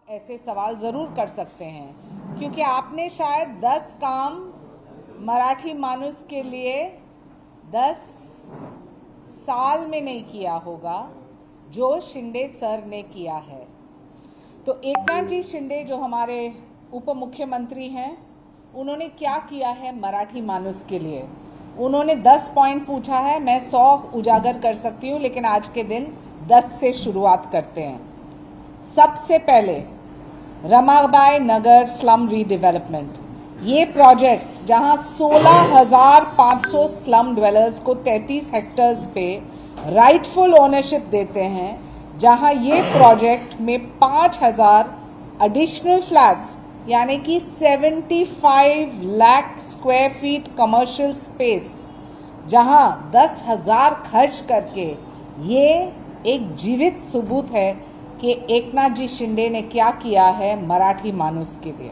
ऐसे सवाल ज़रूर कर सकते हैं, क्योंकि आपने शायद 10 काम मराठी मानुस के लिए 10 साल में नहीं किया होगा जो शिंदे सर ने किया है। तो एकनाथ जी शिंदे जो हमारे उप मुख्यमंत्री हैं, उन्होंने क्या किया है मराठी मानुस के लिए। उन्होंने 10 पॉइंट पूछा है, मैं 100 उजागर कर सकती हूँ, लेकिन आज के दिन 10 से शुरुआत करते हैं। सबसे पहले रमाबाई नगर स्लम रीडेवलपमेंट, ये प्रोजेक्ट जहां 16,500 स्लम ड्वेलर्स को 33 हेक्टर्स पे राइटफुल ओनरशिप देते हैं, जहां ये प्रोजेक्ट में 5,000 एडिशनल फ्लैट्स यानी कि 75 lakh square feet commercial space, जहां 10,000 खर्च करके, ये एक जीवित सबूत है कि एकनाथ जी शिंदे ने क्या किया है मराठी मानुस के लिए।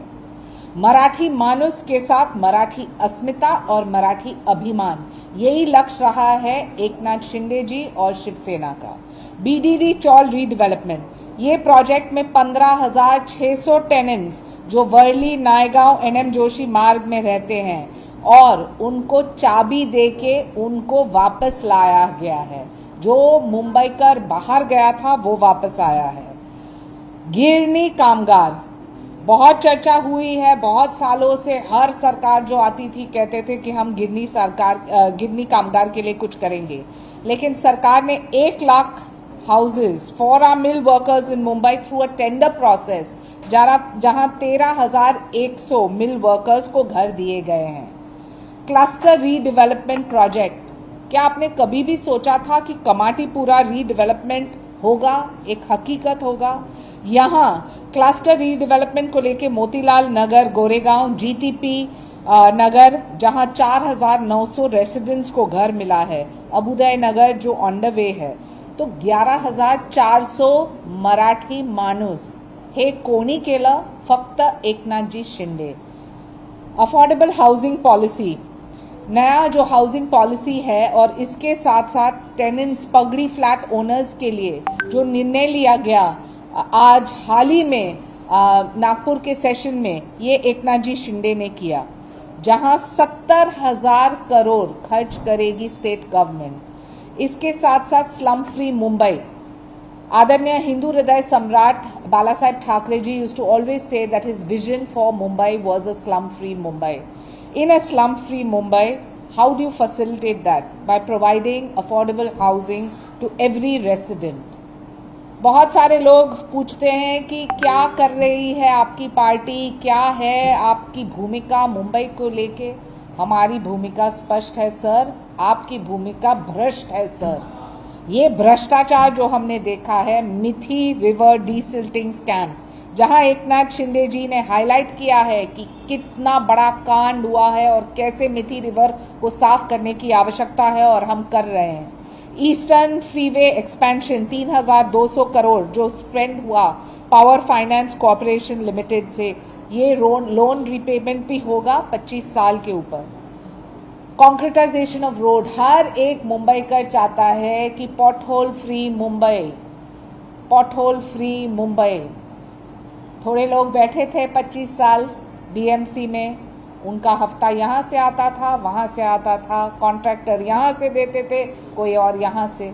मराठी मानुस के साथ मराठी अस्मिता और मराठी अभिमान, यही लक्ष्य रहा है एकनाथ शिंदे जी और शिवसेना का। बीडीडी चौल रीडेवलपमेंट, ये प्रोजेक्ट में 15,600 टेनेंट्स जो वर्ली नायगांव एनएम जोशी मार्ग में रहते हैं और उनको चाबी देके उनको वापस लाया गया है। जो मुंबई कर बाहर गया था वो वापस आया है। गिरनी कामगार, बहुत चर्चा हुई है, बहुत सालों से हर सरकार जो आती थी कहते थे कि हम गिरनी कामगार के लिए कुछ करेंगे, लेकिन सरकार ने 1 lakh houses for our mill workers in Mumbai through a tender process, जहां 13,100 मिल वर्कर्स को घर दिए गए हैं। क्लस्टर रीडेवलपमेंट प्रोजेक्ट, क्या आपने कभी भी सोचा था कि कमाटीपुरा रीडेवलपमेंट होगा, एक हकीकत होगा। यहाँ क्लस्टर रीडेवलपमेंट को लेके मोतीलाल नगर, गोरेगांव, जीटीपी नगर, जहाँ 4,900 रेसिडेंट्स को घर मिला है, अभुदय नगर जो ऑन द वे है, तो 11,400 मराठी माणूस हे कोणी केलं, फक्त एकनाथजी शिंदे। अफोर्डेबल हाउसिंग पॉलिसी, नया जो हाउसिंग पॉलिसी है और इसके साथ साथ टेनेंट्स, पगड़ी फ्लैट ओनर्स के लिए जो निर्णय लिया गया आज हाल ही में नागपुर के सेशन में, ये एकनाथ जी शिंदे ने किया, जहां 70,000 करोड़ खर्च करेगी स्टेट गवर्नमेंट। इसके साथ साथ स्लम फ्री मुंबई, आदरणीय हिंदू हृदय सम्राट Bala Saheb Thackeray ji used to always say that his vision for Mumbai was a slum free Mumbai. In a slum-free Mumbai, how do you facilitate that? By providing affordable housing to every resident. बहुत सारे लोग पूछते हैं कि क्या कर रही है आपकी पार्टी, क्या है आपकी भूमिका मुंबई को लेके। हमारी भूमिका स्पष्ट है सर, आपकी भूमिका भ्रष्ट है सर। ये भ्रष्टाचार जो हमने देखा है, मिथी रिवर डीसिल्टिंग स्कैम, जहां एकनाथ शिंदे जी ने हाईलाइट किया है कि कितना बड़ा कांड हुआ है और कैसे मिथी रिवर को साफ करने की आवश्यकता है, और हम कर रहे हैं। ईस्टर्न फ्रीवे एक्सपेंशन 3,200 करोड़ जो स्पेंड हुआ पावर फाइनेंस कॉर्पोरेशन लिमिटेड से, ये लोन रिपेमेंट भी होगा 25 साल के ऊपर। कॉन्क्रिटाइजेशन ऑफ रोड, हर एक मुंबई कर चाहता है कि pothole free Mumbai, pothole free Mumbai. थोड़े लोग बैठे थे 25 साल बीएमसी में, उनका हफ्ता यहाँ से आता था, वहाँ से आता था, कॉन्ट्रैक्टर यहाँ से देते थे, कोई और यहाँ से,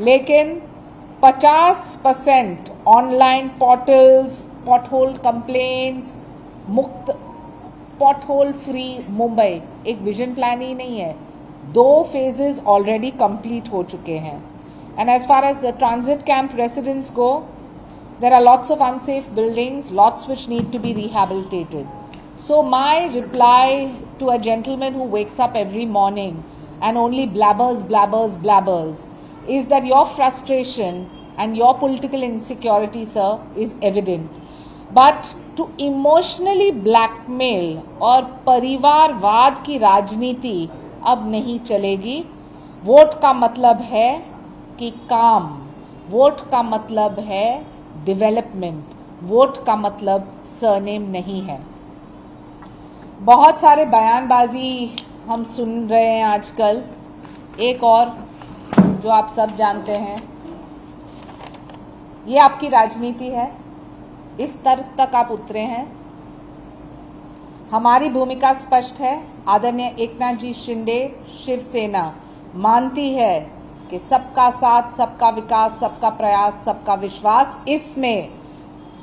लेकिन 50% ऑनलाइन पोर्टल्स, पॉटहोल कंप्लेंट्स मुक्त, पॉटहोल फ्री मुंबई एक विजन प्लान ही नहीं है, 2 फेजेस ऑलरेडी कंप्लीट हो चुके हैं। End as far as the transit camp residents go, there are lots of unsafe buildings, lots which need to be rehabilitated. So my reply to a gentleman who wakes up every morning and only blabbers is that your frustration and your political insecurity, sir, is evident. But to emotionally blackmail और परिवारवाद की राजनीति अब नहीं चलेगी। Vote का मतलब है कि काम, वोट का मतलब है डेवलपमेंट, वोट का मतलब सरनेम नहीं है। बहुत सारे बयानबाजी हम सुन रहे हैं आजकल। एक और जो आप सब जानते हैं, ये आपकी राजनीति है, इस तर्क तक आप उतरे हैं। हमारी भूमिका स्पष्ट है। आदरणीय एकनाथ जी शिंदे शिवसेना मानती है कि सबका साथ, सबका विकास, सबका प्रयास, सबका विश्वास, इसमें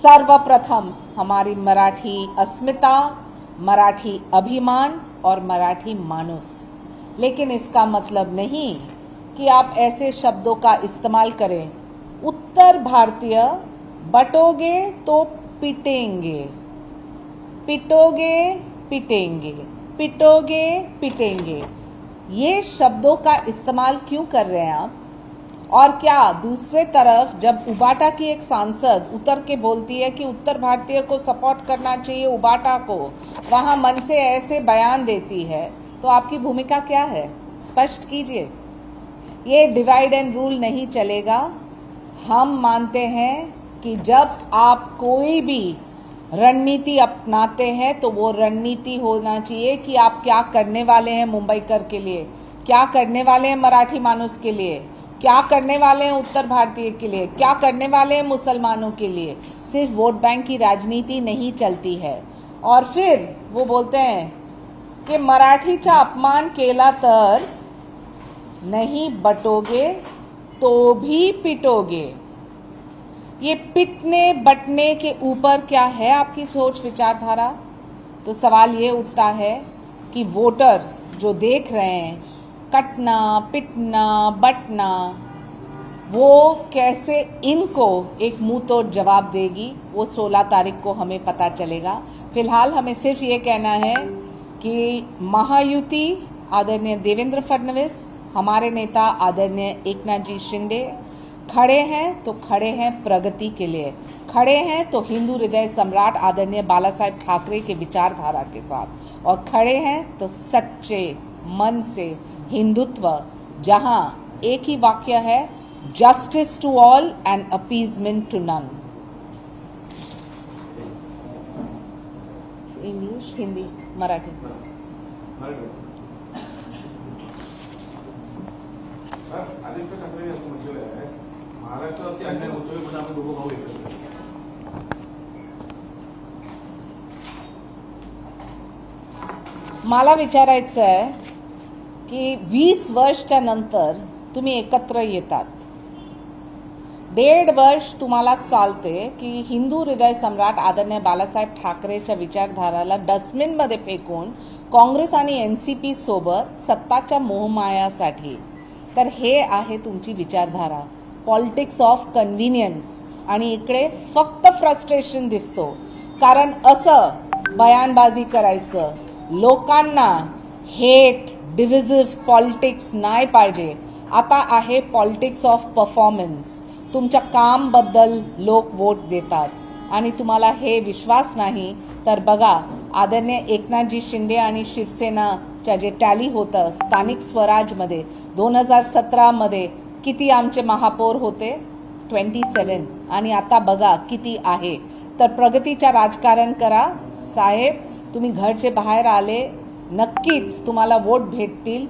सर्वप्रथम हमारी मराठी अस्मिता, मराठी अभिमान और मराठी मानुस। लेकिन इसका मतलब नहीं कि आप ऐसे शब्दों का इस्तेमाल करें, उत्तर भारतीय बटोगे तो पिटेंगे, पिटोगे पिटेंगे, पिटोगे पिटेंगे, ये शब्दों का इस्तेमाल क्यों कर रहे हैं आप? और क्या दूसरे तरफ जब उबाटा की एक सांसद उतर के बोलती है कि उत्तर भारतीय को सपोर्ट करना चाहिए उबाटा को, वहां मन से ऐसे बयान देती है, तो आपकी भूमिका क्या है? स्पष्ट कीजिए। ये डिवाइड एंड रूल नहीं चलेगा। हम मानते हैं कि जब आप कोई भी रणनीति अपनाते हैं तो वो रणनीति होना चाहिए कि आप क्या करने वाले हैं मुंबईकर के लिए, क्या करने वाले हैं मराठी मानुस के लिए, क्या करने वाले हैं उत्तर भारतीय के लिए, क्या करने वाले हैं मुसलमानों के लिए। सिर्फ वोट बैंक की राजनीति नहीं चलती है। और फिर वो बोलते हैं कि मराठीचा अपमान केला तर नहीं बटोगे तो भी पिटोगे। ये पिटने बटने के ऊपर क्या है आपकी सोच विचारधारा? तो सवाल ये उठता है कि वोटर जो देख रहे हैं कटना, पिटना, बटना, वो कैसे इनको एक मुंह तोड़ जवाब देगी, वो 16 तारीख को हमें पता चलेगा। फिलहाल हमें सिर्फ ये कहना है कि महायुति आदरणीय देवेंद्र फडणवीस, हमारे नेता आदरणीय एकनाथ जी शिंदे खड़े हैं तो खड़े हैं प्रगति के लिए, खड़े हैं तो हिंदू हृदय सम्राट आदरणीय बाला साहेब ठाकरे के विचारधारा के साथ, और खड़े हैं तो सच्चे मन से हिंदुत्व, जहां एक ही वाक्य है, justice to all and appeasement to none. English, Hindi, Marathi. Aditya Thackeray असं म्हटलेलं आहे, महाराष्ट्रावरती अन्याय होतोय म्हणून आपण दोघं भाऊ एकत्र. मला विचारायचं आहे की 20 वर्षच्या नंतर तुम्ही एकत्र येतात, 1.5 वर्ष तुम्हाला चालते की हिंदू हृदय सम्राट आदरणीय बालासाहेब ठाकरेच्या विचारधाराला डस्टबिनमध्ये फेकून काँग्रेस आणि एनसीपी सोबत सत्ताच्या मोहमायासाठी, तर हे आहे तुमची विचारधारा, पॉलिटिक्स ऑफ कन्व्हिनियन्स। आणि इकडे फक्त फ्रस्ट्रेशन दिसतो, कारण असं बयानबाजी करायचं, लोकांना हेट, डिव्हिजिव्ह पॉलिटिक्स नाही पाहिजे। आता आहे पॉलिटिक्स ऑफ परफॉर्मन्स। तुमच्या काम बद्दल लोक वोट देतात आणि तुम्हाला हे विश्वास नाही तर बघा, आदरणीय एकनाथजी शिंदे आणि शिवसेनाच्या जे टॅली होतं स्थानिक स्वराजमध्ये 2017 मध्ये किती आमचे महापौर होते, 27, आणि आता बघा किती आहे। तर प्रगतीचा राजकारण करा साहेब, तुम्ही घरचे बाहेर आले, नक्कीच तुम्हाला वोट भेटतील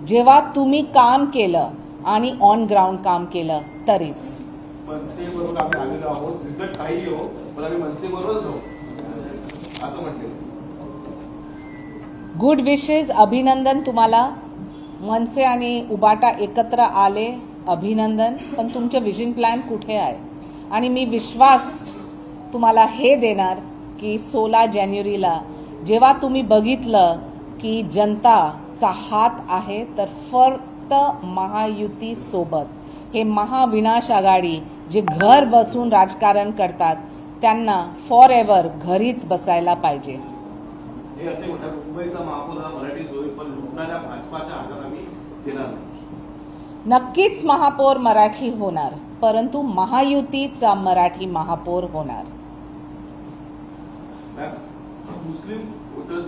जेव्हा तुम्ही काम केलं आणि ऑन ग्राउंड काम केलं तरीच। मनसेबरोबर आम्ही आलेलो आहोत, रिझल्ट काही हो पण आम्ही मनसेबरोबरच राहू असं म्हटले। गुड विशेस, अभिनंदन तुम्हाला। मनसे आणि उबाटा एकत्र आले, अभिनंदन। पण तुमचे विजन प्लॅन कुठे आहे? आणि मी विश्वास तुम्हाला हे देणार की 16 जानेवारीला जेव्हा तुम्ही बघितलं की जनताचा हात आहे, तर फक्त महायुती सोबत, हे महाविनाश आघाडी जे घर बसून राजकारण करतात त्यांना फॉर एव्हर घरीच बसायला पाहिजे। हे असे म्हणतात मुंबईचा महापौर हा मराठीच होईल, पण लुटणाऱ्या भाजपाच्या हातात आम्ही देणार नाही। नक्कीच महापौर मराठी होणार, परंतु महायुतीचा मराठी महापौर होणार। मुस्लिम वोटर्स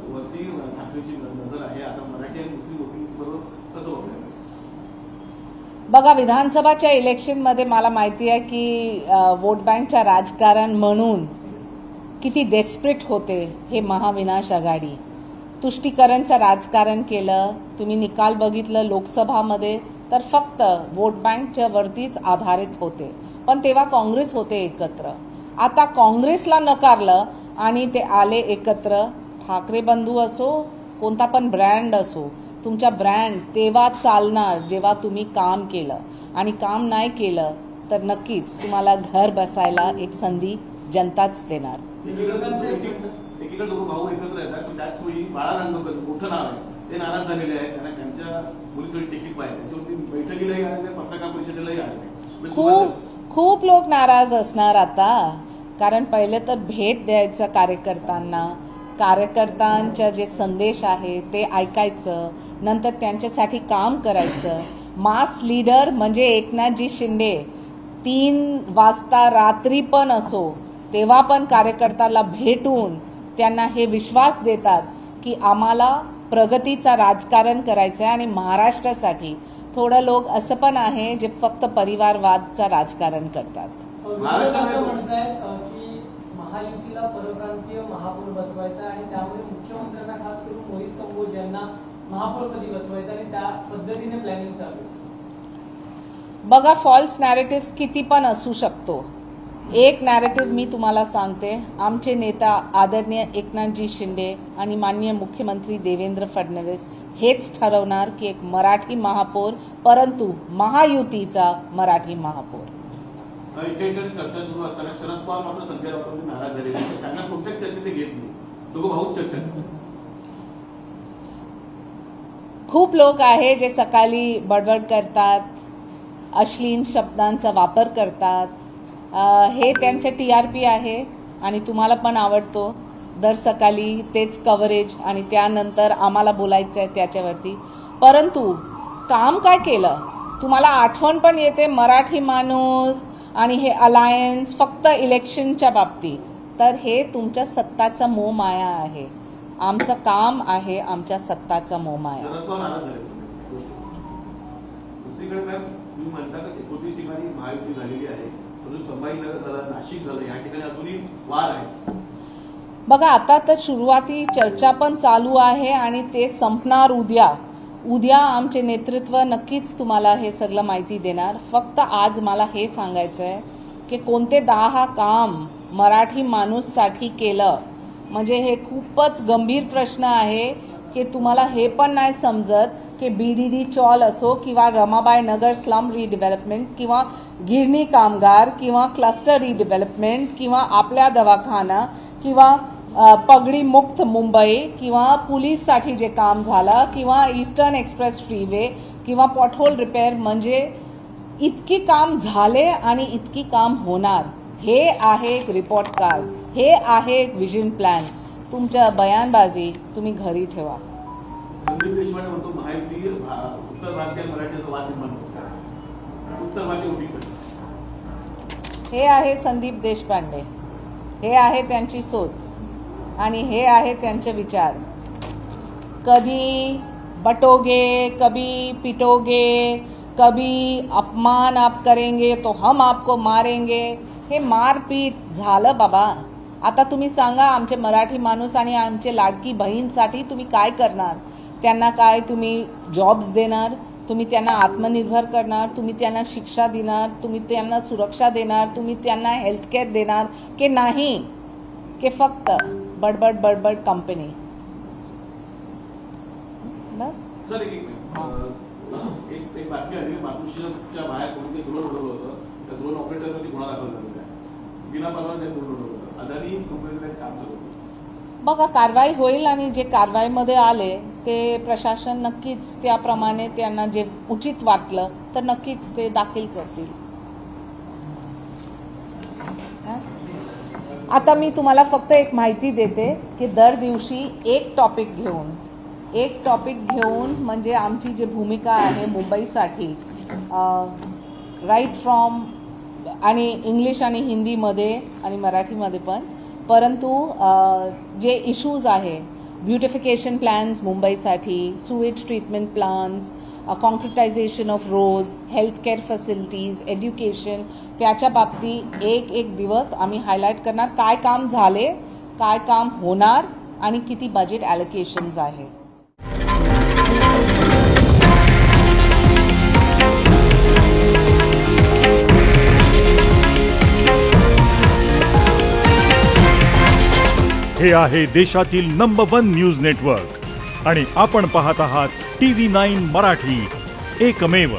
वरती ठाकरेची नजर आहे, आता मराठी आणि मुस्लिम वोटिंग कसं होणार? बघा, विधानसभाच्या इलेक्शनमध्ये मला माहिती आहे की वोट बँकच्या राजकारण म्हणून किती डेस्परेट होते हे महाविनाश आघाडी। तुष्टीकरणचं राजकारण केलं, तुम्ही निकाल बघितलं लोकसभामध्ये, तर फक्त वोट बँकच्या वरतीच आधारित होते, पण तेव्हा काँग्रेस होते एकत्र। आता काँग्रेसला नकारलं आणि ते आले एकत्र. ठाकरे बंधू असो, कोणता पण ब्रँड असो, तुमचा ब्रँड तेव्हा चालणार जेव्हा तुम्ही काम केलं, आणि काम नाही केलं तर नक्कीच तुम्हाला घर बसायला एक संधी जनताच देणार. एकीकडे दोघं भाऊ एकत्र येतात, पण त्याच वेळी बाळा नांदोकर मोठं नाव आहे, ते नाराज झालेले आहेत. त्यांना त्यांच्या मुलीसाठी तिकीट पाहिजे, त्याच्यावरती बैठकीलाही आले नाही, पत्रकार परिषदेलाही आले नाही. खूप लोक नाराज असणार आता, कारण पहिले तर भेट द्यायचं कार्यकर्त्यांना, कार्यकर्त्यांचा जे संदेश आहे ते ऐकायचं, नंतर त्यांच्यासाठी काम करायचं. मास लीडर म्हणजे एकनाथजी शिंदे 3 वाजता रात्री पण असो तेव्हा पण कार्यकर्त्याला भेटून त्यांना हे विश्वास देतात की आम्हाला प्रगतीचा राजकारण करायचं आहे. आणि महाराष्ट्रासाठी थोडं लोक असं पण आहे जे फक्त परिवारवादचा राजकारण करतात. असं म्हणतायत की महायुतीला परप्रांतीय महापौर बसवायचा आणि त्यामुळे मुख्यमंत्र्यांना खास करून मोहित कंबोज यांना महापौरपदी बसवायचं आणि त्या पद्धतीने प्लॅनिंग चालू आहे. बघा, फॉल्स नॅरेटिव्ह किती पण असू शकतो. एक नॅरेटिव्ह मी तुम्हाला सांगते, आमचे नेता आदरणीय एकनाथजी शिंदे आणि माननीय मुख्यमंत्री देवेंद्र फडणवीस हेच ठरवणार की एक मराठी महापौर, परंतु महायुतीचा मराठी महापौर. एकीकडे चर्चा सुरू असताना शरद पवार मात्र संजय राऊतांनी नाराज झालेले आहेत. त्यांना कोणत्याच चर्चेत ते घेत नाही, दोघं भाऊच चर्चा करतात. खूप लोक आहे जे सकाळी बडबड करतात, अश्लील शब्दांचा वापर करतात. हे त्यांचं TRP आहे आणि तुम्हाला पण आवडतो. दर सकाळी तेच कव्हरेज आणि त्यानंतर आम्हाला बोलायचं आहे त्याच्यावरती. परंतु काम काय केलं तुम्हाला आठवण पण येते, मराठी माणूस आणि हे अलायन्स फक्त इलेक्शनच्या बाबतीत. तर हे तुमच्या सत्ताचा मोहमाया आहे. आमचं काम आहे आमच्या सत्ताचा मोहमाया. दुसरीकडे मॅम तुम्ही म्हणता का 29 ठिकाणी महायुती झालेली आहे, अजून संभाजीनगर झालं, नाशिक झालं, या ठिकाणी अजूनही वार आहे. बघा, आता तर सुरुवाती चर्चा पण चालू आहे आणि ते संपणार उद्या. उद्या आमचे नेतृत्व नक्कीच तुम्हाला हे सगळं माहिती देणार. फक्त आज मला हे सांगायचं आहे की कोणते 10 काम मराठी माणूससाठी केलं, म्हणजे हे खूपच गंभीर प्रश्न आहे की तुम्हाला हे पण नाही समजत की BDD चॉल असो किंवा रमाबाई नगर स्लम रिडेव्हलपमेंट किंवा गिरणी कामगार किंवा क्लस्टर रिडेव्हलपमेंट किंवा आपल्या दवाखाना किंवा पगडी मुक्त मुंबई किंवा पोलीससाठी जे काम झालं किंवा ईस्टर्न एक्सप्रेस फ्रीवे किंवा पॉटहोल रिपेअर, म्हणजे इतकी काम झाले आणि इतकी काम होणार. हे आहे एक रिपोर्ट कार्ड, हे आहे एक विजन प्लॅन. तुमच्या बयानबाजी तुम्ही घरी ठेवा. संदीप देशपांडे म्हणतो महायुती उत्तर भारतीय मराठीचा वाद निर्माण होतो, उत्तर भारतीय हे आहे संदीप देशपांडे, हे आहे त्यांची सोच आणि हे आहे त्यांचे विचार. कभी बटोगे, कभी पिटोगे, कभी अपमान आप करेंगे तो हम आपको मारेंगे. हे मारपीट झालं बाबा. आता तुम्ही सांगा, आमचे मराठी माणूस आणि आमचे लाडकी बहीणसाठी तुम्ही काय करणार? त्यांना काय तुम्ही जॉब्स देणार? तुम्ही त्यांना आत्मनिर्भर करणार? तुम्ही त्यांना शिक्षा देणार? तुम्ही त्यांना सुरक्षा देणार? तुम्ही त्यांना हेल्थकेअर देणार की नाही? की फक्त बडबड बडबड कंपनी? बस. सर एक बातमी आली, मातोश्रीच्या बाहेर कोणीतरी ड्रोन उडवलं होतं, त्या ड्रोन ऑपरेटरवरती गुन्हा दाखल झालेला आहे. बिना परवानगी ड्रोन उडवलं होतं. अदानी कंपनीचं काम चालू होतं. बघा, कारवाई होईल आणि जे कारवाईमध्ये आले ते प्रशासन नक्कीच त्याप्रमाणे त्यांना जे उचित वाटलं तर नक्कीच ते दाखल करतील. आता मी तुम्हाला फक्त एक माहिती देते की दर दिवशी एक टॉपिक घेऊन म्हणजे आमची जी भूमिका आहे मुंबईसाठी, राईट फ्रॉम आणि इंग्लिश आणि हिंदीमध्ये आणि मराठीमध्ये पण, परंतु जे इश्यूज आहे, ब्युटिफिकेशन प्लॅन्स मुंबईसाठी, sewage treatment plans, concretisation of roads, healthcare facilities, education, त्याच्या बाबतीत एक दिवस आम्ही हायलाईट करणार. काय काम झाले, काय काम होणार आणि किती बजेट ॲलोकेशन्स आहे. हे आहे देशातील नंबर 1 न्यूज नेटवर्क आणि आपण पाहत आहात TV9 मराठी, एकमेव.